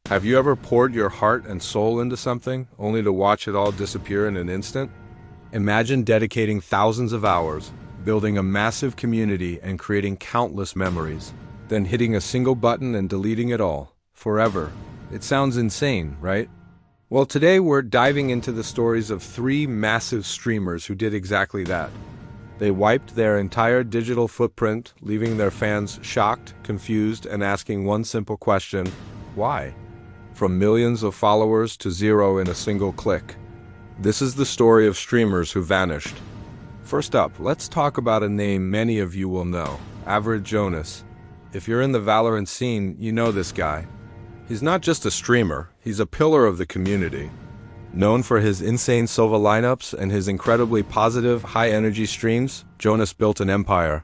Have you ever poured your heart and soul into something, only to watch it all disappear in an instant? Imagine dedicating thousands of hours, building a massive community and creating countless memories, then hitting a single button and deleting it all, forever. It sounds insane, right? Well, today we're diving into the stories of three massive streamers who did exactly that. They wiped their entire digital footprint, leaving their fans shocked, confused, and asking one simple question: why? From millions of followers to zero in a single click. This is the story of streamers who vanished. First up, let's talk about a name many of you will know: AverageJonas. If you're in the Valorant scene, you know this guy. He's not just a streamer, he's a pillar of the community. Known for his insane Sova lineups and his incredibly positive, high-energy streams, Jonas built an empire.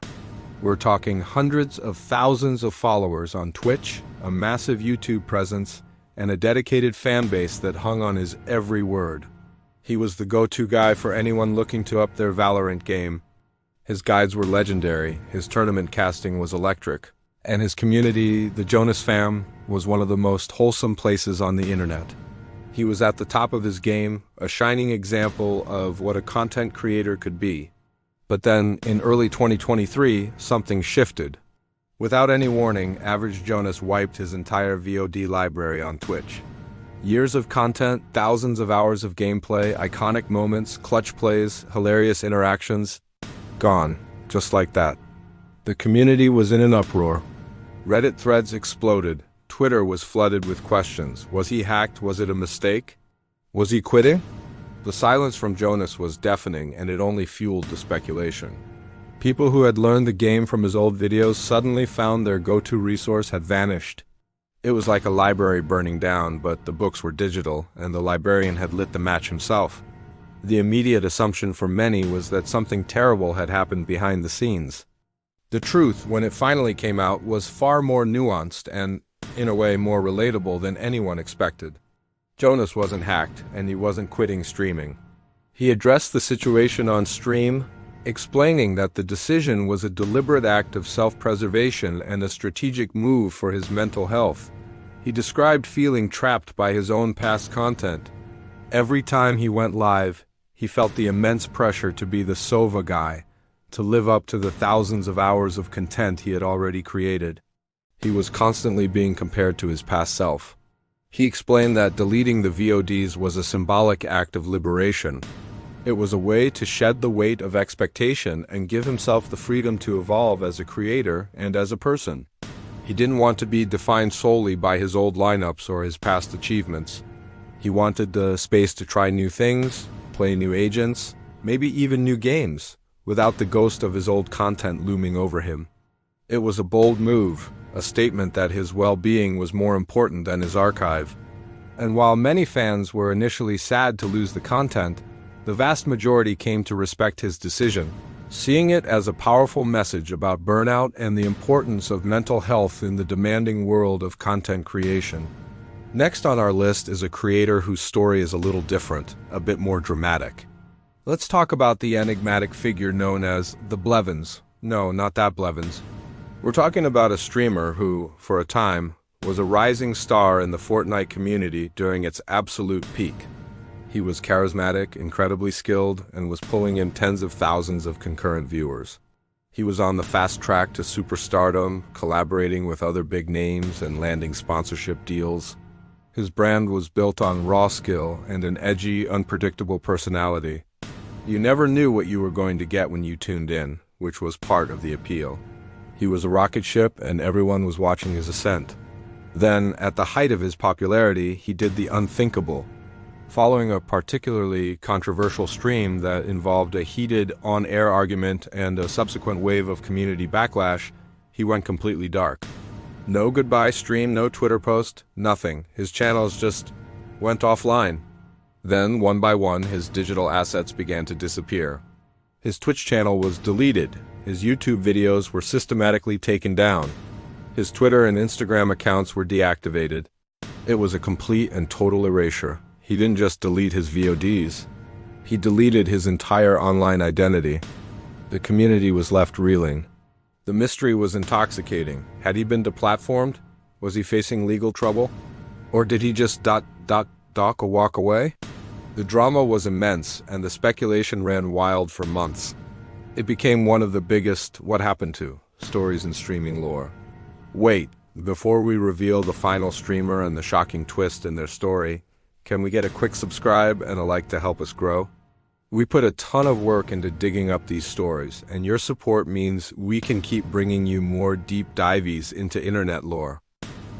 We're talking hundreds of thousands of followers on Twitch, a massive YouTube presence, and a dedicated fan base that hung on his every word. He was the go-to guy for anyone looking to up their Valorant game. His guides were legendary, his tournament casting was electric, and his community, the Jonas fam, was one of the most wholesome places on the internet. He was at the top of his game, a shining example of what a content creator could be. But then, in early 2023, something shifted. Without any warning, AverageJonas wiped his entire VOD library on Twitch. Years of content, thousands of hours of gameplay, iconic moments, clutch plays, hilarious interactions, gone, just like that. The community was in an uproar. Reddit threads exploded. Twitter was flooded with questions. Was he hacked? Was it a mistake? Was he quitting? The silence from Jonas was deafening, and it only fueled the speculation. People who had learned the game from his old videos suddenly found their go-to resource had vanished. It was like a library burning down, but the books were digital, and the librarian had lit the match himself. The immediate assumption for many was that something terrible had happened behind the scenes. The truth, when it finally came out, was far more nuanced and, in a way, more relatable than anyone expected. Jonas wasn't hacked, and he wasn't quitting streaming. He addressed the situation on stream, explaining that the decision was a deliberate act of self-preservation and a strategic move for his mental health. He described feeling trapped by his own past content. Every time he went live, he felt the immense pressure to be the Sova guy, to live up to the thousands of hours of content he had already created. He was constantly being compared to his past self. He explained that deleting the VODs was a symbolic act of liberation. It was a way to shed the weight of expectation and give himself the freedom to evolve as a creator and as a person. He didn't want to be defined solely by his old lineups or his past achievements. He wanted the space to try new things, play new agents, maybe even new games, without the ghost of his old content looming over him. It was a bold move, a statement that his well-being was more important than his archive. And while many fans were initially sad to lose the content, the vast majority came to respect his decision, seeing it as a powerful message about burnout and the importance of mental health in the demanding world of content creation. Next on our list is a creator whose story is a little different, a bit more dramatic. Let's talk about the enigmatic figure known as the Blevins. No, not that Blevins. We're talking about a streamer who, for a time, was a rising star in the Fortnite community during its absolute peak. He was charismatic, incredibly skilled, and was pulling in tens of thousands of concurrent viewers. He was on the fast track to superstardom, collaborating with other big names and landing sponsorship deals. His brand was built on raw skill and an edgy, unpredictable personality. You never knew what you were going to get when you tuned in, which was part of the appeal. He was a rocket ship, and everyone was watching his ascent. Then, at the height of his popularity, he did the unthinkable. Following a particularly controversial stream that involved a heated on-air argument and a subsequent wave of community backlash, he went completely dark. No goodbye stream, no Twitter post, nothing. His channels just went offline. Then, one by one, his digital assets began to disappear. His Twitch channel was deleted. His YouTube videos were systematically taken down. His Twitter and Instagram accounts were deactivated. It was a complete and total erasure. He didn't just delete his VODs. He deleted his entire online identity. The community was left reeling. The mystery was intoxicating. Had he been deplatformed? Was he facing legal trouble? Or did he just dock a walk away? The drama was immense, and the speculation ran wild for months. It became one of the biggest "what happened to" stories in streaming lore. Wait, before we reveal the final streamer and the shocking twist in their story, can we get a quick subscribe and a like to help us grow? We put a ton of work into digging up these stories, and your support means we can keep bringing you more deep dives into internet lore.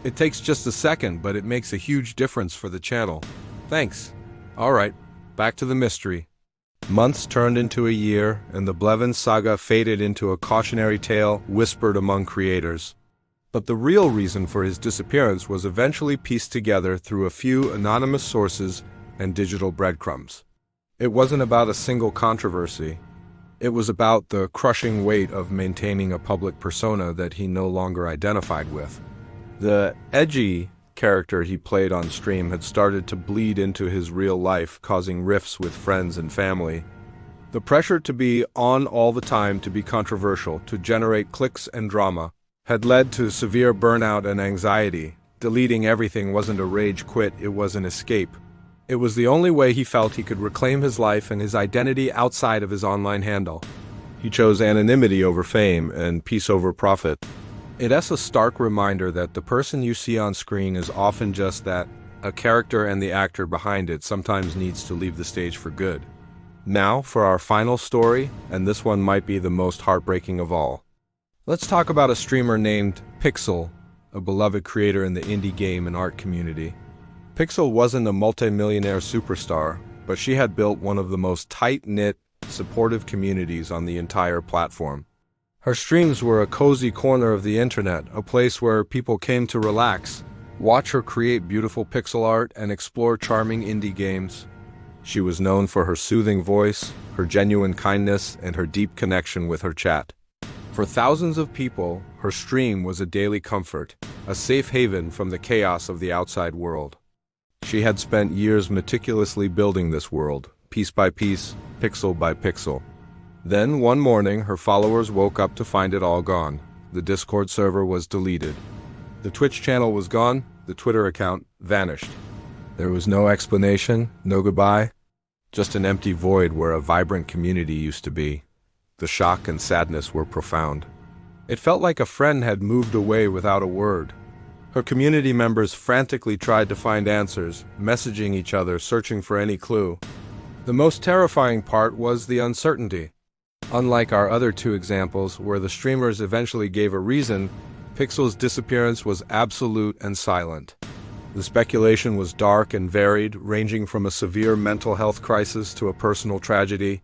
It takes just a second, but it makes a huge difference for the channel. Thanks. Alright, back to the mystery. Months turned into a year, and the Blevins saga faded into a cautionary tale whispered among creators. But the real reason for his disappearance was eventually pieced together through a few anonymous sources and digital breadcrumbs. It wasn't about a single controversy. It was about the crushing weight of maintaining a public persona that he no longer identified with. The edgy character he played on stream had started to bleed into his real life, causing rifts with friends and family. The pressure to be on all the time, to be controversial, to generate clicks and drama, had led to severe burnout and anxiety. Deleting everything wasn't a rage quit, it was an escape. It was the only way he felt he could reclaim his life and his identity outside of his online handle. He chose anonymity over fame and peace over profit. It's a stark reminder that the person you see on screen is often just that, a character, and the actor behind it sometimes needs to leave the stage for good. Now for our final story, and this one might be the most heartbreaking of all. Let's talk about a streamer named Pixel, a beloved creator in the indie game and art community. Pixel wasn't a multi-millionaire superstar, but she had built one of the most tight-knit, supportive communities on the entire platform. Her streams were a cozy corner of the internet, a place where people came to relax, watch her create beautiful pixel art, and explore charming indie games. She was known for her soothing voice, her genuine kindness, and her deep connection with her chat. For thousands of people, her stream was a daily comfort, a safe haven from the chaos of the outside world. She had spent years meticulously building this world, piece by piece, pixel by pixel. Then, one morning, her followers woke up to find it all gone. The Discord server was deleted. The Twitch channel was gone, the Twitter account vanished. There was no explanation, no goodbye, just an empty void where a vibrant community used to be. The shock and sadness were profound. It felt like a friend had moved away without a word. Her community members frantically tried to find answers, messaging each other, searching for any clue. The most terrifying part was the uncertainty. Unlike our other two examples, where the streamers eventually gave a reason, Pixel's disappearance was absolute and silent. The speculation was dark and varied, ranging from a severe mental health crisis to a personal tragedy.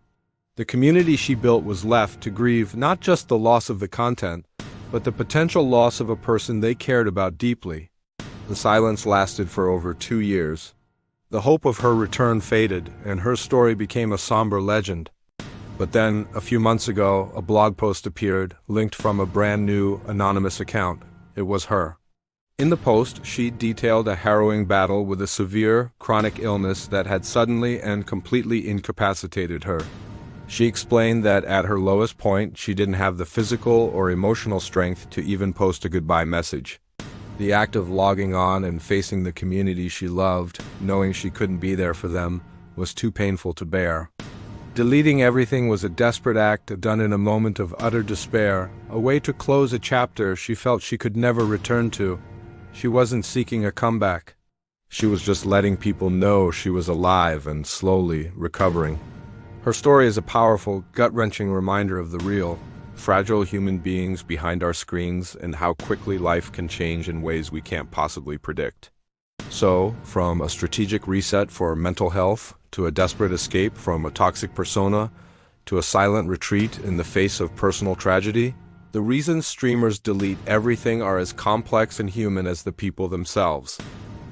The community she built was left to grieve not just the loss of the content, but the potential loss of a person they cared about deeply. The silence lasted for over 2 years. The hope of her return faded, and her story became a somber legend. But then, a few months ago, a blog post appeared, linked from a brand new, anonymous account. It was her. In the post, she detailed a harrowing battle with a severe, chronic illness that had suddenly and completely incapacitated her. She explained that at her lowest point, she didn't have the physical or emotional strength to even post a goodbye message. The act of logging on and facing the community she loved, knowing she couldn't be there for them, was too painful to bear. Deleting everything was a desperate act done in a moment of utter despair, a way to close a chapter she felt she could never return to. She wasn't seeking a comeback. She was just letting people know she was alive and slowly recovering. Her story is a powerful, gut-wrenching reminder of the real, fragile human beings behind our screens and how quickly life can change in ways we can't possibly predict. So, from a strategic reset for mental health, to a desperate escape from a toxic persona, to a silent retreat in the face of personal tragedy, the reasons streamers delete everything are as complex and human as the people themselves.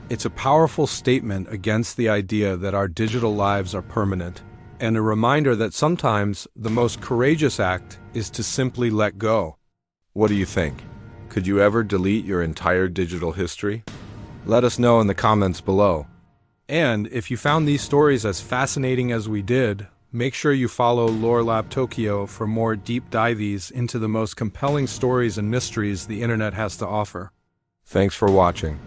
It's a powerful statement against the idea that our digital lives are permanent, and a reminder that sometimes the most courageous act is to simply let go. What do you think? Could you ever delete your entire digital history? Let us know in the comments below. And if you found these stories as fascinating as we did, make sure you follow Lore Lab Tokyo for more deep dives into the most compelling stories and mysteries the internet has to offer. Thanks for watching.